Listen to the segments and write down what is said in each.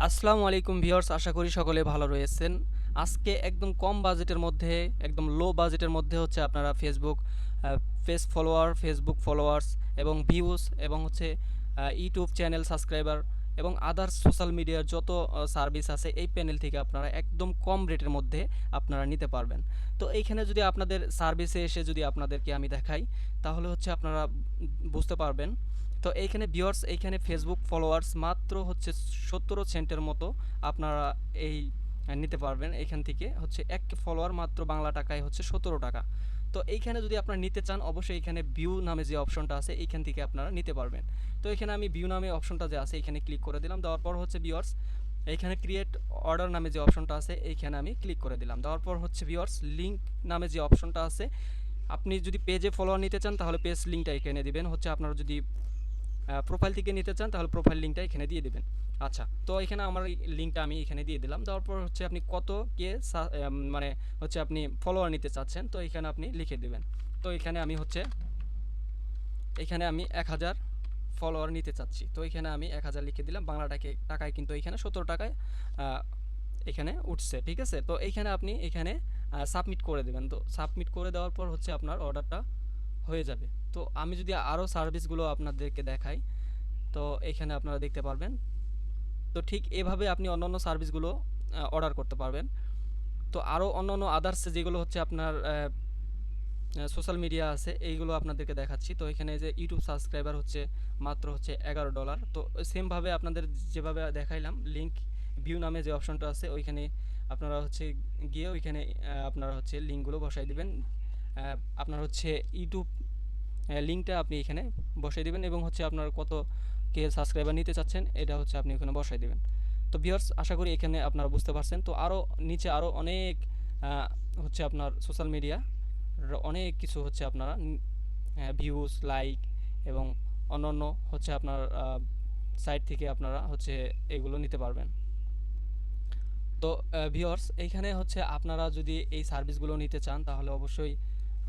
আসসালামু আলাইকুম ভিউয়ার্স, আশা করি সকলে ভালো রয়েছেন। আজকে একদম কম বাজেটের মধ্যে, একদম লো বাজেটের মধ্যে হচ্ছে আপনারা ফেসবুক ফেসবুক ফলোয়ার্স এবং ভিউজ এবং হচ্ছে ইউটিউব চ্যানেল সাবস্ক্রাইবার এবং আদার্স সোশ্যাল মিডিয়ার যত সার্ভিস আছে এই প্যানেল থেকে আপনারা একদম কম রেটের মধ্যে আপনারা নিতে পারবেন। তো এইখানে যদি আপনাদের সার্ভিসে এসে যদি আপনাদেরকে আমি দেখাই, তাহলে হচ্ছে আপনারা বুঝতে পারবেন। তো এইখানে ভিউয়ার্স, এইখানে ফেসবুক ফলোয়ার্স মাত্র হচ্ছে 17 সেন্টের মতো আপনারা এই নিতে পারবেন। এখান থেকে হচ্ছে এক ফলোয়ার মাত্র বাংলা টাকায় হচ্ছে 17 টাকা। তো এইখানে যদি আপনারা নিতে চান, অবশ্যই এখানে ভিউ নামে যে অপশনটা আছে এইখান থেকে আপনারা নিতে পারবেন। তো এখানে আমি ভিউ নামে অপশনটা যে আছে এখানে ক্লিক করে দিলাম। দেওয়ার পর হচ্ছে ভিউয়ার্স, এইখানে ক্রিয়েট অর্ডার নামে যে অপশনটা আছে এইখানে আমি ক্লিক করে দিলাম। দেওয়ার পর হচ্ছে ভিউয়ার্স, লিঙ্ক নামে যে অপশনটা আছে, আপনি যদি পেজে ফলোয়ার নিতে চান তাহলে পেজ লিঙ্কটা এখানে দিবেন। হচ্ছে আপনারা যদি প্রোফাইল থেকে নিতে চান তাহলে প্রোফাইল লিঙ্কটা এখানে দিয়ে দিবেন। আচ্ছা, তো এখানে আমার লিঙ্কটা আমি এখানে দিয়ে দিলাম। দেওয়ার পর হচ্ছে আপনি কত কে মানে হচ্ছে আপনি ফলোয়ার নিতে চাচ্ছেন, তো এখানে আপনি লিখে দিবেন। তো এখানে আমি হচ্ছে এখানে আমি 1000 ফলোয়ার নিতে চাচ্ছি। তো এখানে আমি 1000 লিখে দিলাম। বাংলা টাকায় কিন্তু এখানে 17 টাকায় এখানে উঠছে, ঠিক আছে। তো এইখানে আপনি এখানে সাবমিট করে দেবেন। তো সাবমিট করে দেওয়ার পর হচ্ছে আপনার অর্ডারটা হয়ে যাবে। তো আমি যদি আরও সার্ভিসগুলো আপনাদেরকে দেখাই, তো এখানে আপনারা দেখতে পারবেন। তো ঠিক এভাবে আপনি অন্যান্য সার্ভিসগুলো অর্ডার করতে পারবেন। তো আরও অন্যান্য আদার্স যেগুলো হচ্ছে আপনার সোশ্যাল মিডিয়া আছে এইগুলো আপনাদেরকে দেখাচ্ছি। তো এখানে যে ইউটিউব সাবস্ক্রাইবার হচ্ছে মাত্র হচ্ছে $11। তো সেমভাবে আপনাদের যেভাবে দেখাইলাম, লিঙ্ক ভিউ নামে যে অপশনটা আছে ওইখানে আপনারা হচ্ছে গিয়ে ওইখানে আপনারা হচ্ছে লিঙ্কগুলো বসাই দিবেন। আপনার হচ্ছে ইউটিউব লিঙ্কটা আপনি এখানে বসাই দিবেন এবং হচ্ছে আপনার কত কে সাবস্ক্রাইবার নিতে চাচ্ছেন এটা হচ্ছে আপনি ওখানে বসাই দিবেন। তো ভিউয়ার্স, আশা করি এখানে আপনারা বুঝতে পারছেন। তো আরও নিচে আরও অনেক হচ্ছে আপনার সোশ্যাল মিডিয়া অনেক কিছু হচ্ছে আপনারা ভিউজ, লাইক এবং অন্যান্য হচ্ছে আপনার সাইট থেকে আপনারা হচ্ছে এগুলো নিতে পারবেন। তো ভিউয়ার্স, এইখানে হচ্ছে আপনারা যদি এই সার্ভিসগুলো নিতে চান তাহলে অবশ্যই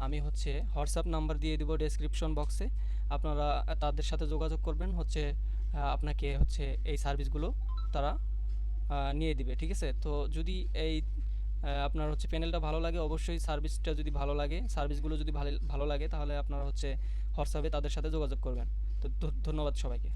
আমি হচ্ছে হোয়াটসঅ্যাপ নাম্বার দিয়ে দিব ডেসক্রিপশন বক্সে। আপনারা তাদের সাথে যোগাযোগ করবেন, হচ্ছে আপনাকে হচ্ছে এই সার্ভিসগুলো তারা নিয়ে দিবে, ঠিক আছে। তো যদি এই আপনার হচ্ছে প্যানেলটা ভালো লাগে, অবশ্যই সার্ভিসটা যদি ভালো লাগে, সার্ভিসগুলো যদি ভালো ভালো লাগে তাহলে আপনারা হচ্ছে হোয়াটসঅ্যাপে তাদের সাথে যোগাযোগ করবেন। তো ধন্যবাদ সবাইকে।